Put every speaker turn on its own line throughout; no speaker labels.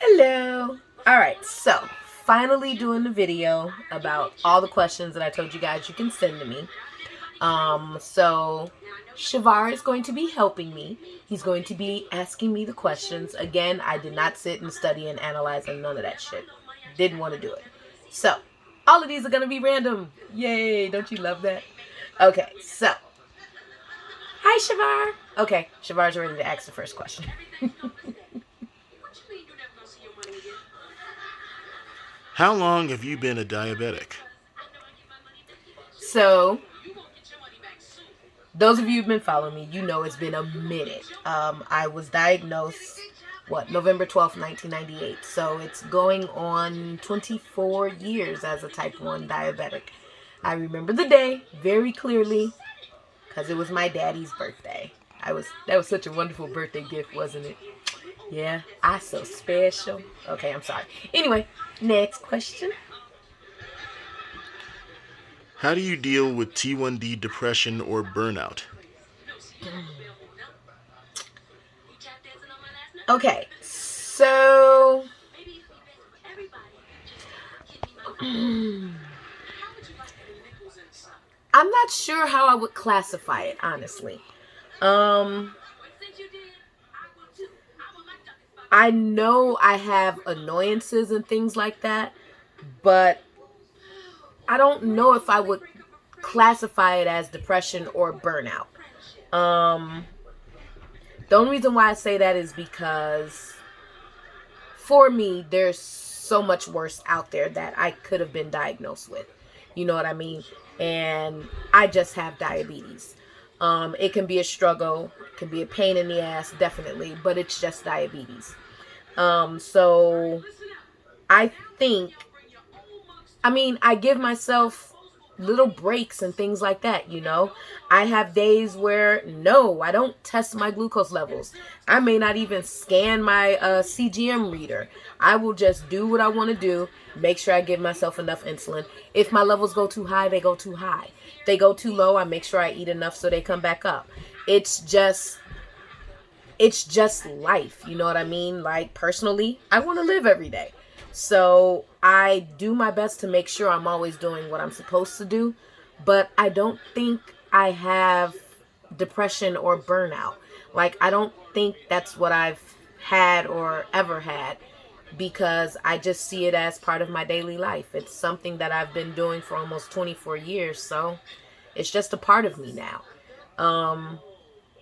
Hello. All right, so finally doing the video about all the questions that I told you guys you can send to me. So Shavar is going to be helping me. He's going to be asking me the questions. Again, I did not sit and study and analyze and none of that shit. Didn't want to do it. So all of these are going to be random. Yay, don't you love that? Okay, so hi Shavar. Okay, Shavar's ready to ask the first question.
How long have you been a diabetic?
So those of you who've been following me, you know it's been a minute. I was diagnosed, November 12th, 1998. So it's going on 24 years as a type 1 diabetic. I remember the day very clearly because it was my daddy's birthday. That was such a wonderful birthday gift, wasn't it? Yeah, I so special. Okay, I'm sorry. Anyway, next question.
How do you deal with T1D depression or burnout?
Okay, so I'm not sure how I would classify it, honestly. I know I have annoyances and things like that, but I don't know if I would classify it as depression or burnout. The only reason why I say that is because for me, there's so much worse out there that I could have been diagnosed with. You know what I mean? And I just have diabetes. It can be a struggle, it can be a pain in the ass, definitely, but it's just diabetes. So I think, I give myself little breaks and things like that, you know. I have days where, no, I don't test my glucose levels. I may not even scan my CGM reader. I will just do what I want to do, make sure I give myself enough insulin. If my levels go too high, they go too high. If they go too low, I make sure I eat enough so they come back up. It's just life, you know what I mean? Like, personally, I want to live every day. So I do my best to make sure I'm always doing what I'm supposed to do, but I don't think I have depression or burnout. Like, I don't think that's what I've had or ever had, because I just see it as part of my daily life. It's something that I've been doing for almost 24 years, so it's just a part of me now.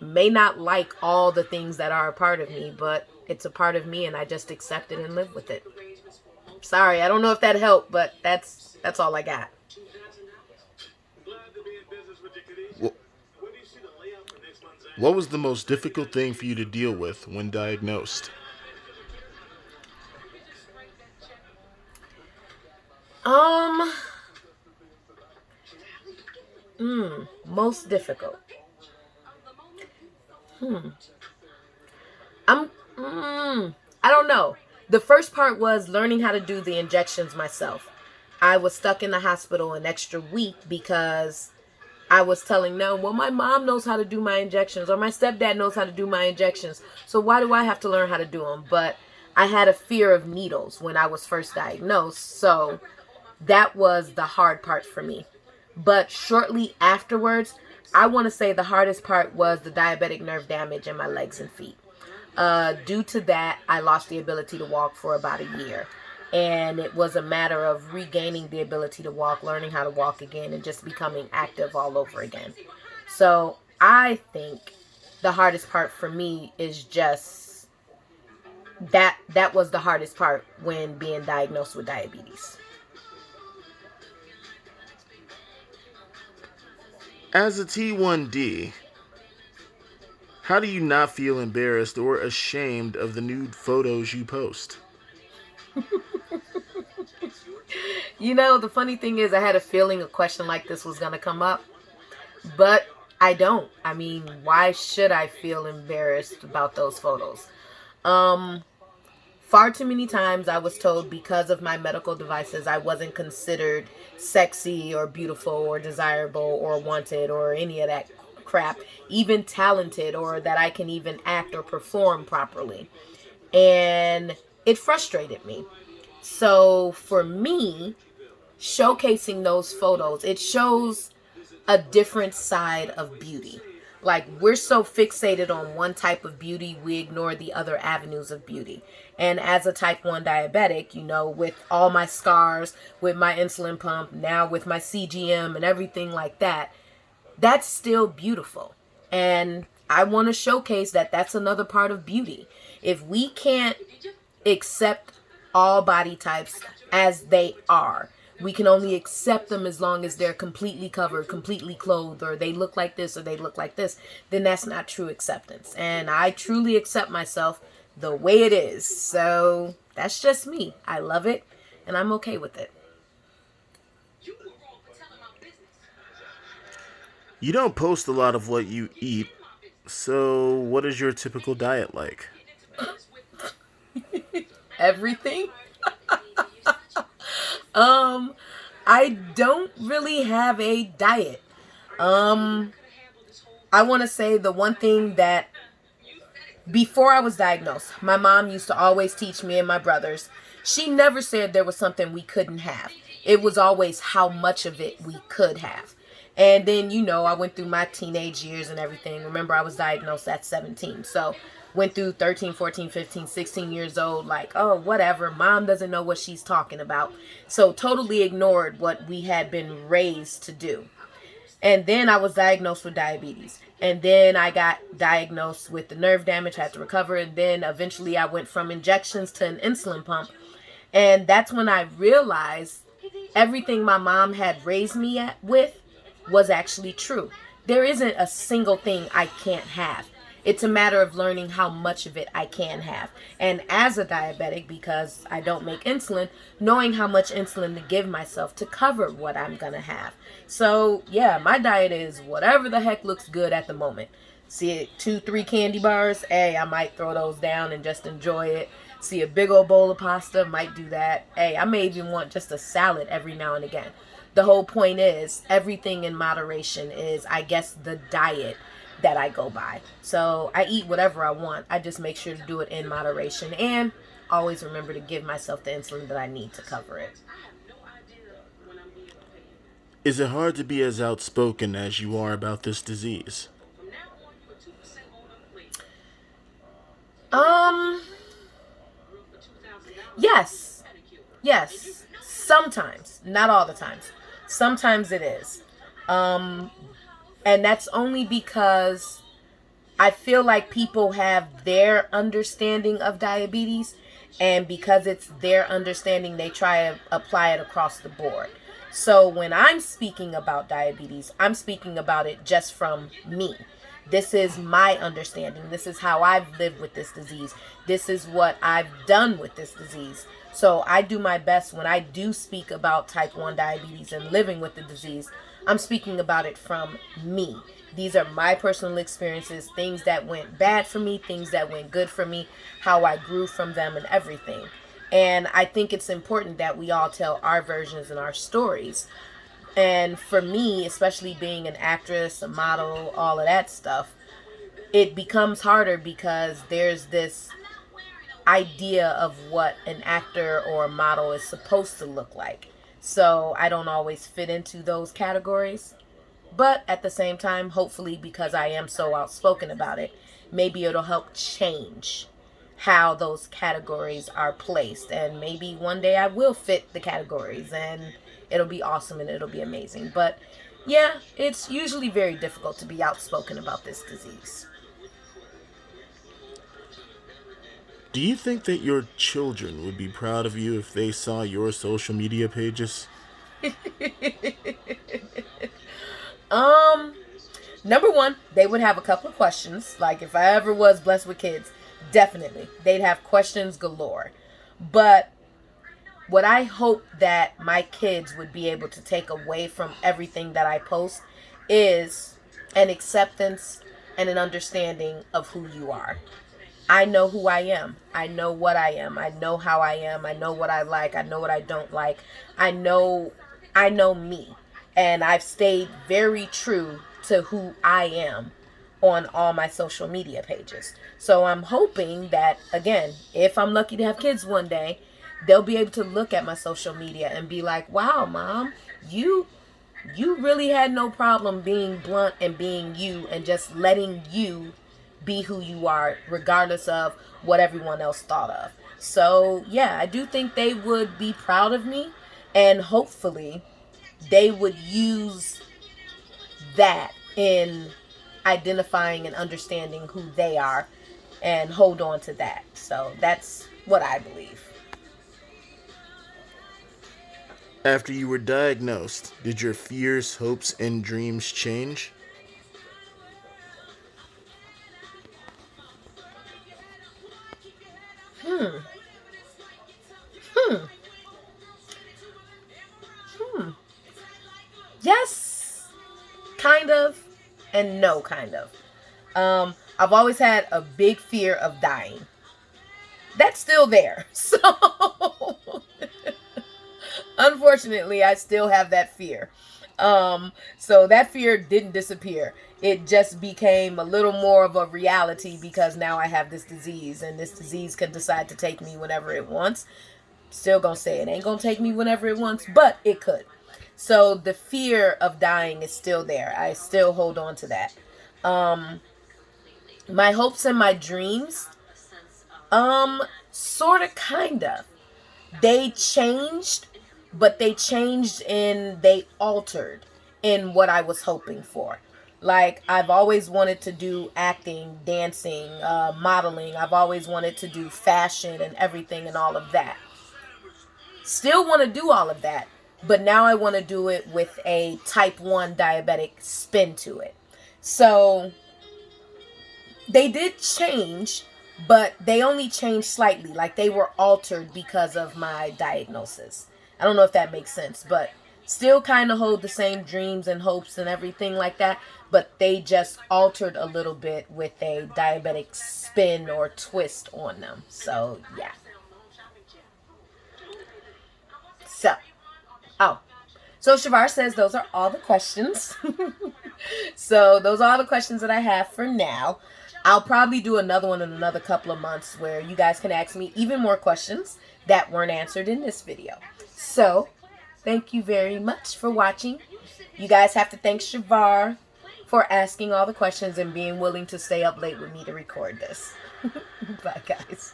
May not like all the things that are a part of me, but it's a part of me and I just accept it and live with it. Sorry, I don't know if that helped, but that's all I got.
What was the most difficult thing for you to deal with when diagnosed?
Um, Most difficult. I'm, I don't know. The first part was learning how to do the injections myself. I was stuck in the hospital an extra week because I was telling them, well, my mom knows how to do my injections, or my stepdad knows how to do my injections, so why do I have to learn how to do them? But I had a fear of needles when I was first diagnosed, so that was the hard part for me. But shortly afterwards, I want to say the hardest part was the diabetic nerve damage in my legs and feet. Due to that, I lost the ability to walk for about a year. And it was a matter of regaining the ability to walk, learning how to walk again, and just becoming active all over again. So I think the hardest part for me is just that was the hardest part when being diagnosed with diabetes.
As a T1D, how do you not feel embarrassed or ashamed of the nude photos you post?
You know, the funny thing is, I had a feeling a question like this was going to come up, but I don't. Why should I feel embarrassed about those photos? Far too many times I was told because of my medical devices I wasn't considered sexy or beautiful or desirable or wanted or any of that crap, even talented, or that I can even act or perform properly. And it frustrated me. So for me, showcasing those photos, it shows a different side of beauty. Like, we're so fixated on one type of beauty, we ignore the other avenues of beauty. And as a type 1 diabetic, with all my scars, with my insulin pump, now with my CGM and everything like that, that's still beautiful. And I want to showcase that that's another part of beauty. If we can't accept all body types as they are, we can only accept them as long as they're completely covered, completely clothed, or they look like this or they look like this, then that's not true acceptance. And I truly accept myself the way it is. So that's just me. I love it and I'm okay with it.
You don't post a lot of what you eat, so what is your typical diet like?
Everything. I don't really have a diet. I want to say the one thing that before I was diagnosed, my mom used to always teach me and my brothers. She never said there was something we couldn't have. It was always how much of it we could have. And then, I went through my teenage years and everything. Remember, I was diagnosed at 17. So went through 13, 14, 15, 16 years old, like, oh, whatever. Mom doesn't know what she's talking about. So totally ignored what we had been raised to do. And then I was diagnosed with diabetes. And then I got diagnosed with the nerve damage, had to recover. And then eventually I went from injections to an insulin pump. And that's when I realized everything my mom had raised me with was actually true. There isn't a single thing I can't have. It's a matter of learning how much of it I can have. And as a diabetic, because I don't make insulin, knowing how much insulin to give myself to cover what I'm going to have. So, yeah, my diet is whatever the heck looks good at the moment. See it, 2-3 candy bars, hey, I might throw those down and just enjoy it. See a big old bowl of pasta, might do that. Hey, I may even want just a salad every now and again. The whole point is everything in moderation is, I guess, the diet that I go by. So I eat whatever I want. I just make sure to do it in moderation and always remember to give myself the insulin that I need to cover it.
Is it hard to be as outspoken as you are about this disease?
Yes. Yes. Sometimes. Not all the times. Sometimes it is. And that's only because I feel like people have their understanding of diabetes, and because it's their understanding, they try to apply it across the board. So when I'm speaking about diabetes, I'm speaking about it just from me. This is my understanding. This is how I've lived with this disease. This is what I've done with this disease. So I do my best when I do speak about type 1 diabetes and living with the disease. I'm speaking about it from me. These are my personal experiences, things that went bad for me, things that went good for me, how I grew from them and everything. And I think it's important that we all tell our versions and our stories. And for me, especially being an actress, a model, all of that stuff, it becomes harder because there's this idea of what an actor or a model is supposed to look like. So I don't always fit into those categories. But at the same time, hopefully, because I am so outspoken about it, maybe it'll help change how those categories are placed. And maybe one day I will fit the categories and it'll be awesome and it'll be amazing. But yeah, it's usually very difficult to be outspoken about this disease.
Do you think that your children would be proud of you if they saw your social media pages?
Number one, they would have a couple of questions. Like, if I ever was blessed with kids, definitely they'd have questions galore. But what I hope that my kids would be able to take away from everything that I post is an acceptance and an understanding of who you are. I know who I am. I know what I am. I know how I am. I know what I like. I know what I don't like. I know me. And I've stayed very true to who I am on all my social media pages. So I'm hoping that, again, if I'm lucky to have kids one day, they'll be able to look at my social media and be like, wow, Mom, you really had no problem being blunt and being you and just letting you be who you are, regardless of what everyone else thought of. So yeah, I do think they would be proud of me, and hopefully they would use that in identifying and understanding who they are and hold on to that. So that's what I believe.
After you were diagnosed, did your fears, hopes, and dreams change?
Hmm. Yes, kind of, and no, kind of. I've always had a big fear of dying. That's still there. So, unfortunately, I still have that fear. So that fear didn't disappear. It just became a little more of a reality because now I have this disease, and this disease can decide to take me whenever it wants. Still gonna say it ain't gonna take me whenever it wants, but it could. So the fear of dying is still there. I still hold on to that. My hopes and my dreams, sort of, kind of. They changed, but they altered in what I was hoping for. Like, I've always wanted to do acting, dancing, modeling. I've always wanted to do fashion and everything and all of that. Still want to do all of that, but now I want to do it with a type 1 diabetic spin to it. So they did change, but they only changed slightly. Like, they were altered because of my diagnosis. I don't know if that makes sense, but still kind of hold the same dreams and hopes and everything like that, but they just altered a little bit with a diabetic spin or twist on them. So yeah. So Shavar says those are all the questions. So those are all the questions that I have for now. I'll probably do another one in another couple of months where you guys can ask me even more questions that weren't answered in this video. So thank you very much for watching. You guys have to thank Shavar for asking all the questions and being willing to stay up late with me to record this. Bye, guys.